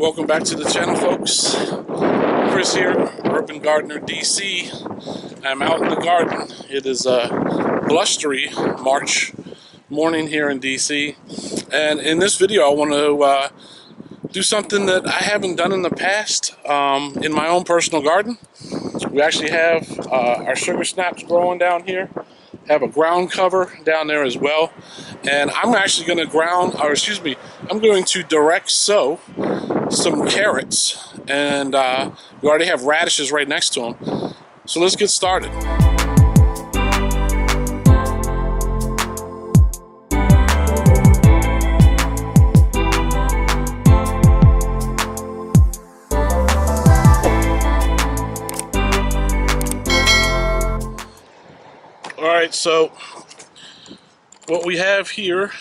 Welcome back to the channel, folks. Chris here, Urban Gardener DC. I'm out in the garden. It is a blustery March morning here in DC, and in this video I want to do something that I haven't done in the past in my own personal garden. We actually have our sugar snaps growing down here, have a ground cover down there as well, and I'm actually going to I'm going to direct sow some carrots, and we already have radishes right next to them. So let's get started. Alright, so what we have here,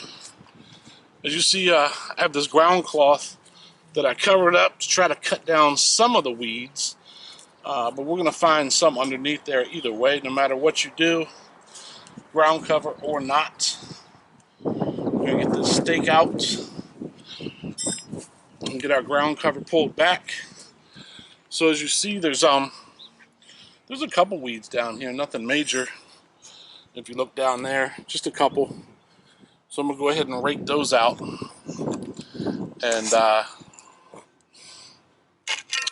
as you see, I have this ground cloth that I covered up to try to cut down some of the weeds, but we're going to find some underneath there either way, no matter what you do, ground cover or not. We're going to get this stake out and get our ground cover pulled back. So as you see, there's a couple weeds down here, nothing major. If you look down there, just a couple. So I'm going to go ahead and rake those out. And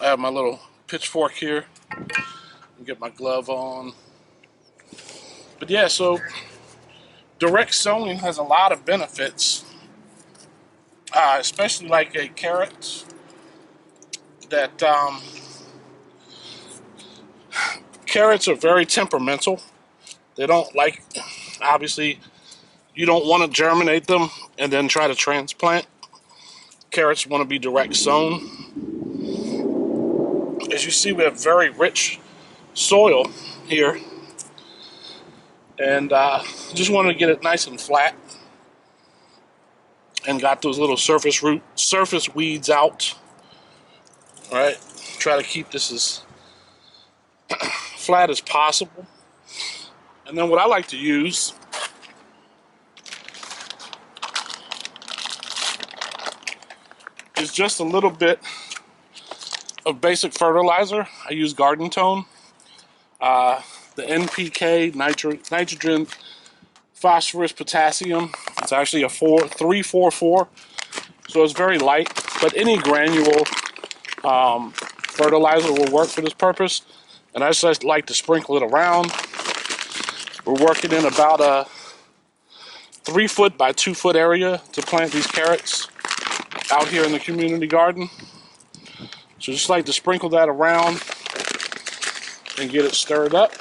I have my little pitchfork here. Get my glove on. But yeah, so direct sowing has a lot of benefits, especially like a carrot. That carrots are very temperamental. They don't like, obviously, you don't want to germinate them and then try to transplant. Carrots want to be direct sown. As you see, we have very rich soil here, and just wanted to get it nice and flat, and got those little surface weeds out. All right, try to keep this as flat as possible. And then what I like to use is just a little bit of basic fertilizer. I use Garden Tone, the NPK, nitrogen, phosphorus, potassium. It's actually a 3-4-4, so it's very light. But any granule fertilizer will work for this purpose. And I just like to sprinkle it around. We're working in about a 3-foot by 2-foot area to plant these carrots out here in the community garden. So just like to sprinkle that around and get it stirred up.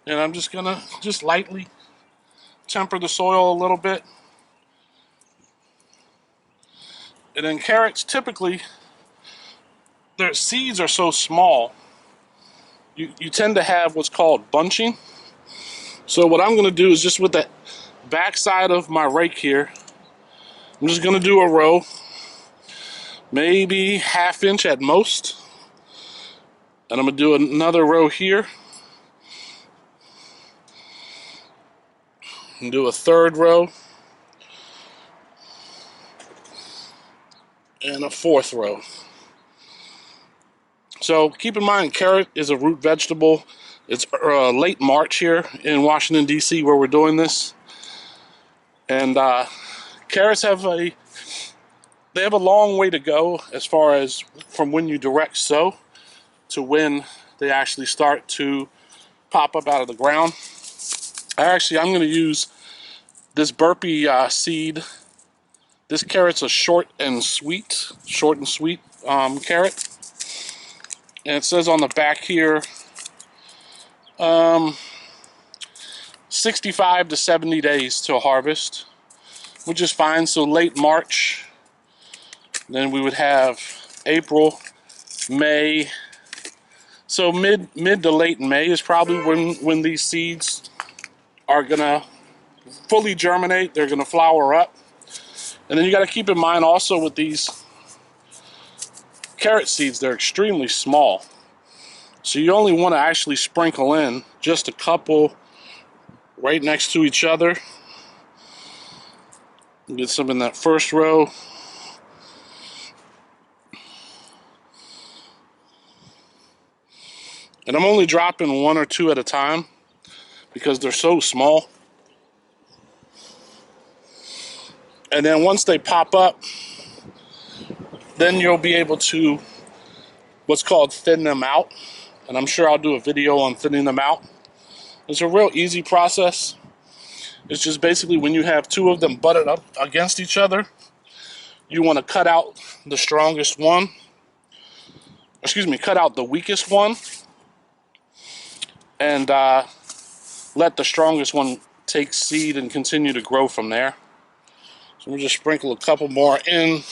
And I'm just gonna lightly temper the soil a little bit. And then carrots, typically, their seeds are so small, you tend to have what's called bunching. So what I'm gonna do is just with the back side of my rake here, I'm just gonna do a row, maybe 1/2 inch at most. And I'm gonna do another row here. And do a 3rd row. And a 4th row. So keep in mind, carrot is a root vegetable. It's late March here in Washington, D.C. where we're doing this. And carrots have a long way to go as far as from when you direct sow to when they actually start to pop up out of the ground. I'm going to use this burpee seed. This carrot's a short and sweet carrot. And it says on the back here, 65 to 70 days till harvest, which is fine. So late March, then we would have April, May. So mid to late May is probably when these seeds are gonna fully germinate. They're gonna flower up. And then you got to keep in mind also with these carrot seeds, they're extremely small. So you only want to actually sprinkle in just a couple right next to each other. Get some in that first row. And I'm only dropping 1 or 2 at a time because they're so small. And then once they pop up, then you'll be able to what's called thin them out. And I'm sure I'll do a video on thinning them out. It's a real easy process. It's just basically when you have 2 of them butted up against each other, you want to cut out the strongest one. Excuse me, cut out the weakest one. And let the strongest one take seed and continue to grow from there. So we'll just sprinkle a couple more in.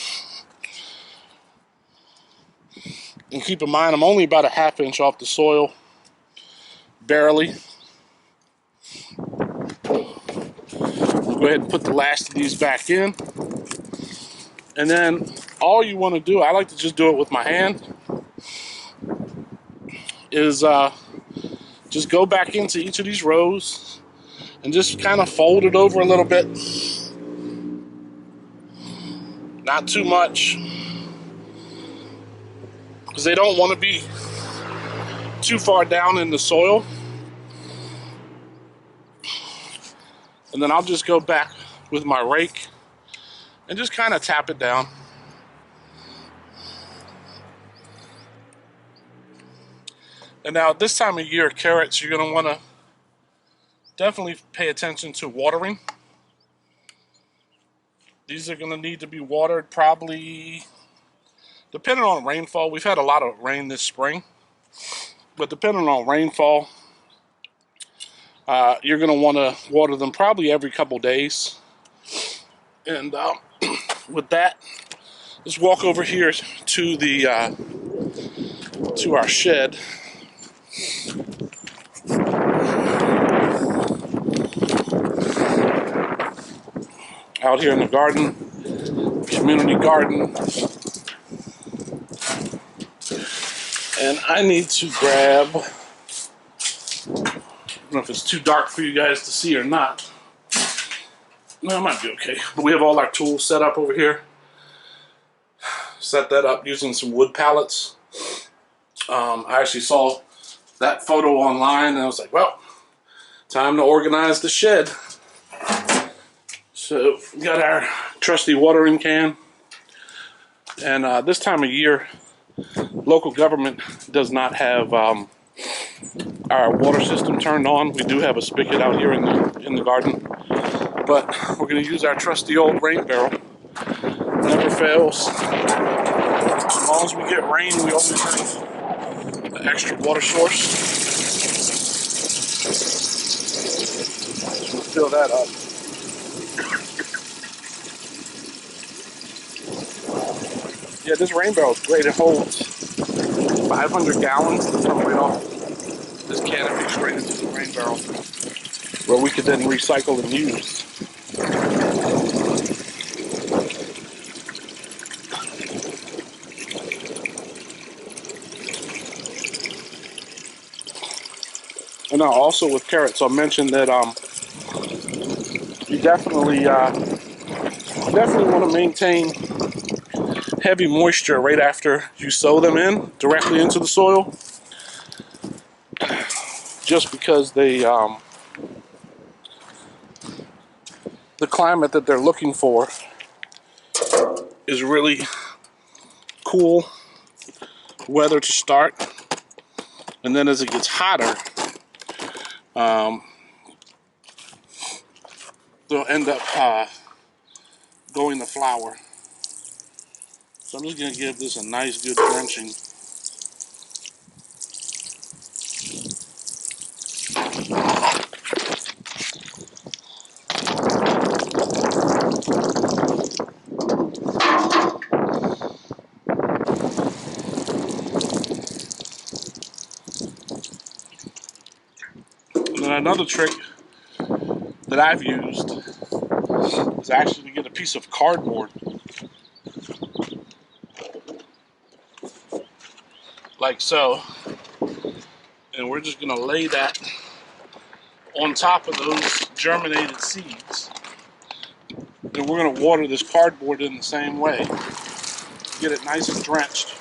And keep in mind, I'm only about a ½ inch off the soil. Barely. We'll go ahead and put the last of these back in. And then all you want to do, I like to just do it with my hand, is just go back into each of these rows and just kind of fold it over a little bit. Not too much, because they don't want to be too far down in the soil. And then I'll just go back with my rake and just kind of tap it down. And now at this time of year, carrots, you're going to want to definitely pay attention to watering. These are going to need to be watered probably, depending on rainfall. We've had a lot of rain this spring, but depending on rainfall, you're going to want to water them probably every couple days. And with that, let's walk over here to the to our shed. Out here in the garden, community garden. And I need to grab, I don't know if it's too dark for you guys to see or not. No, it might be okay. But we have all our tools set up over here. Set that up using some wood pallets. I actually saw that photo online and I was like, well, time to organize the shed. So we got our trusty watering can. And this time of year, local government does not have our water system turned on. We do have a spigot out here in the garden. But we're going to use our trusty old rain barrel. Never fails. As long as we get rain, we always have an extra water source. So we'll fill that up. Yeah, this rain barrel is great. It holds 500 gallons to come right off this canopy straight into the rain barrel, where we could then recycle and use. And now also with carrots, I'll mention that you definitely want to maintain heavy moisture right after you sow them in directly into the soil, just because they the climate that they're looking for is really cool weather to start, and then as it gets hotter, they'll end up going to flower. So I'm just going to give this a nice good drenching. And then another trick that I've used is actually to get a piece of cardboard, like so, and we're just going to lay that on top of those germinated seeds. And we're going to water this cardboard in the same way. Get it nice and drenched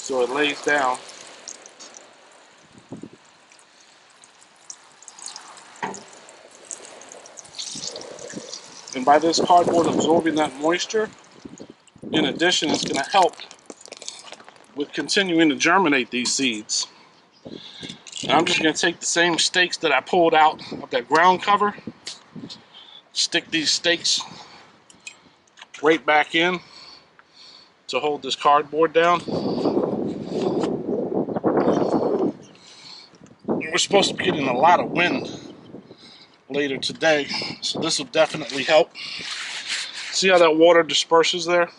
so it lays down. And by this cardboard absorbing that moisture, in addition, it's going to help with continuing to germinate these seeds. And I'm just going to take the same stakes that I pulled out of that ground cover, stick these stakes right back in to hold this cardboard down. We're supposed to be getting a lot of wind later today, so this will definitely help. See how that water disperses there?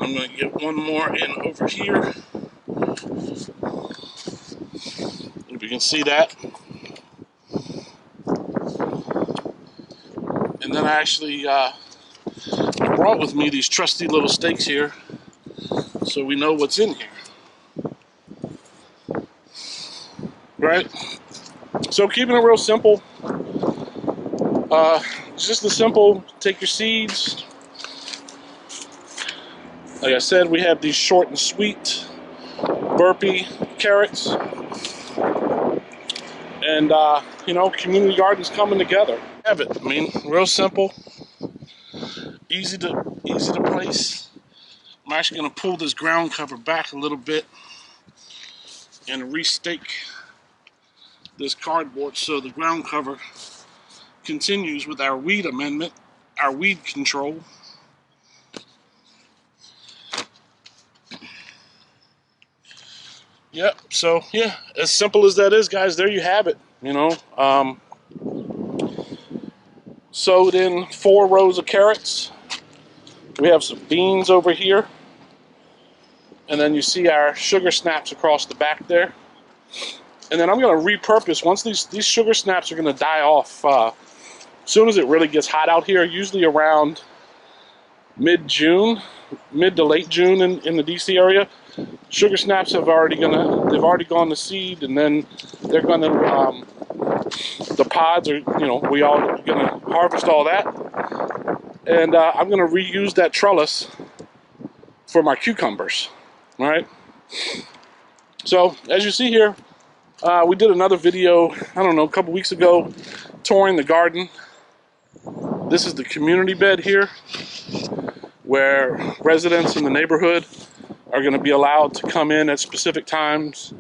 I'm going to get one more in over here. If you can see that. And then I actually brought with me these trusty little stakes here so we know what's in here. Right? So keeping it real simple. It's just the simple, take your seeds. Like I said, we have these short and sweet burpee carrots. And, you know, community gardens coming together. Have it. I mean, real simple. Easy to place. I'm actually going to pull this ground cover back a little bit and restake this cardboard so the ground cover continues with our weed amendment, our weed control. Yep, so yeah, as simple as that is, guys, there you have it. You know, sowed in 4 rows of carrots. We have some beans over here. And then you see our sugar snaps across the back there. And then I'm going to repurpose, once these sugar snaps are going to die off, as soon as it really gets hot out here, usually around mid-June, mid to late June in the DC area, sugar snaps they've already gone to seed, and then they're going to, the pods are, you know, we all going to harvest all that. And I'm going to reuse that trellis for my cucumbers, all right? So, as you see here, we did another video, I don't know, a couple weeks ago, touring the garden. This is the community bed here, where residents in the neighborhood are going to be allowed to come in at specific times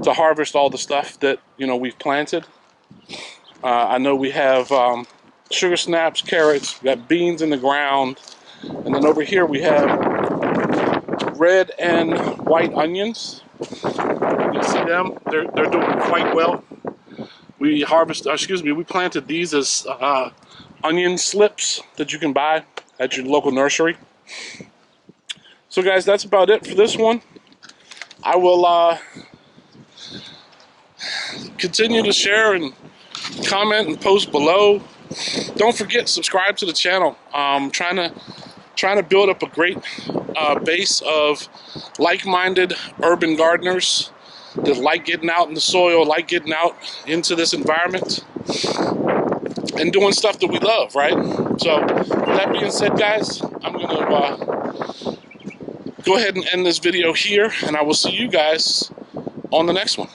to harvest all the stuff that, you know, we've planted. I know we have sugar snaps, carrots, we got beans in the ground, and then over here we have red and white onions. You can see them, they're doing quite well. We planted these as onion slips that you can buy at your local nursery. So guys, that's about it for this one. I will continue to share and comment and post below. Don't forget, subscribe to the channel. Trying to build up a great base of like-minded urban gardeners that like getting out in the soil, like getting out into this environment and doing stuff that we love, right? So with that being said, guys, I'm gonna go ahead and end this video here, and I will see you guys on the next one.